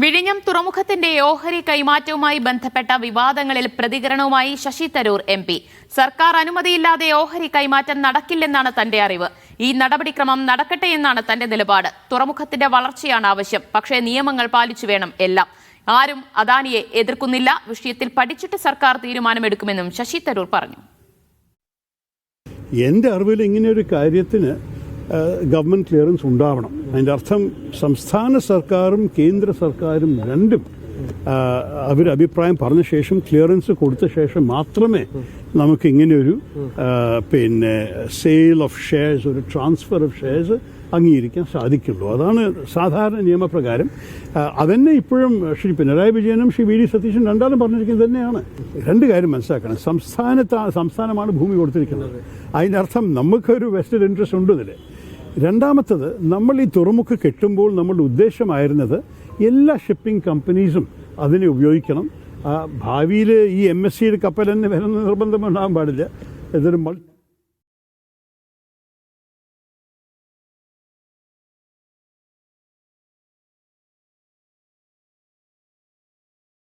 വിഴിഞ്ഞം തുറമുഖത്തിന്റെ ഓഹരി കൈമാറ്റവുമായി ബന്ധപ്പെട്ട വിവാദങ്ങളിൽ പ്രതികരണവുമായി ശശി തരൂർ MP. സർക്കാർ അനുമതിയില്ലാതെ ഓഹരി കൈമാറ്റം നടക്കില്ലെന്നാണ് തന്റെ അറിവ്. ഈ നടപടിക്രമം നടക്കട്ടെ എന്നാണ് തന്റെ നിലപാട്. തുറമുഖത്തിന്റെ വളർച്ചയാണ് ആവശ്യം, പക്ഷേ നിയമങ്ങൾ പാലിച്ചു വേണം എല്ലാം. ആരും അദാനിയെ എതിർക്കുന്നില്ല. വിഷയത്തിൽ പഠിച്ചിട്ട് സർക്കാർ തീരുമാനമെടുക്കുമെന്നും ശശി തരൂർ പറഞ്ഞു. എൻ്റെ അറിവിൽ ഇങ്ങനെയൊരു കാര്യത്തിന് ഗവൺമെൻറ് ക്ലിയറൻസ് ഉണ്ടാവണം. അതിൻ്റെ അർത്ഥം സംസ്ഥാന സർക്കാരും കേന്ദ്ര സർക്കാരും രണ്ടും അവർ അഭിപ്രായം പറഞ്ഞ ശേഷം ക്ലിയറൻസ് കൊടുത്ത ശേഷം മാത്രമേ നമുക്ക് ഇങ്ങനെയൊരു സെയിൽ ഓഫ് ഷെയർസ്, ഒരു ട്രാൻസ്ഫർ ഓഫ് ഷെയർസ് അംഗീകരിക്കാൻ സാധിക്കുള്ളൂ. അതാണ് സാധാരണ നിയമപ്രകാരം. അതന്നെ ഇപ്പോഴും ശ്രീ പിണറായി വിജയനും ശ്രീ VD സതീശൻ രണ്ടാളും പറഞ്ഞിരിക്കുന്നത് തന്നെയാണ്. രണ്ട് കാര്യം മനസ്സിലാക്കണം. സംസ്ഥാനമാണ് ഭൂമി കൊടുത്തിരിക്കുന്നത്. അതിനർത്ഥം നമുക്കൊരു വെസ്റ്റഡ് ഇൻട്രസ്റ്റ് ഉണ്ട് ഇതിൽ. രണ്ടാമത്തത്, നമ്മൾ ഈ തുറമുഖം കെട്ടുമ്പോൾ നമ്മളുടെ ഉദ്ദേശമായിരുന്നത് എല്ലാ ഷിപ്പിംഗ് കമ്പനീസും അതിനെ ഉപയോഗിക്കണം. ഭാവിയിൽ ഈ MSC കപ്പൽ തന്നെ വരുന്ന നിർബന്ധം ഉണ്ടാകാൻ പാടില്ല. ഇതൊരു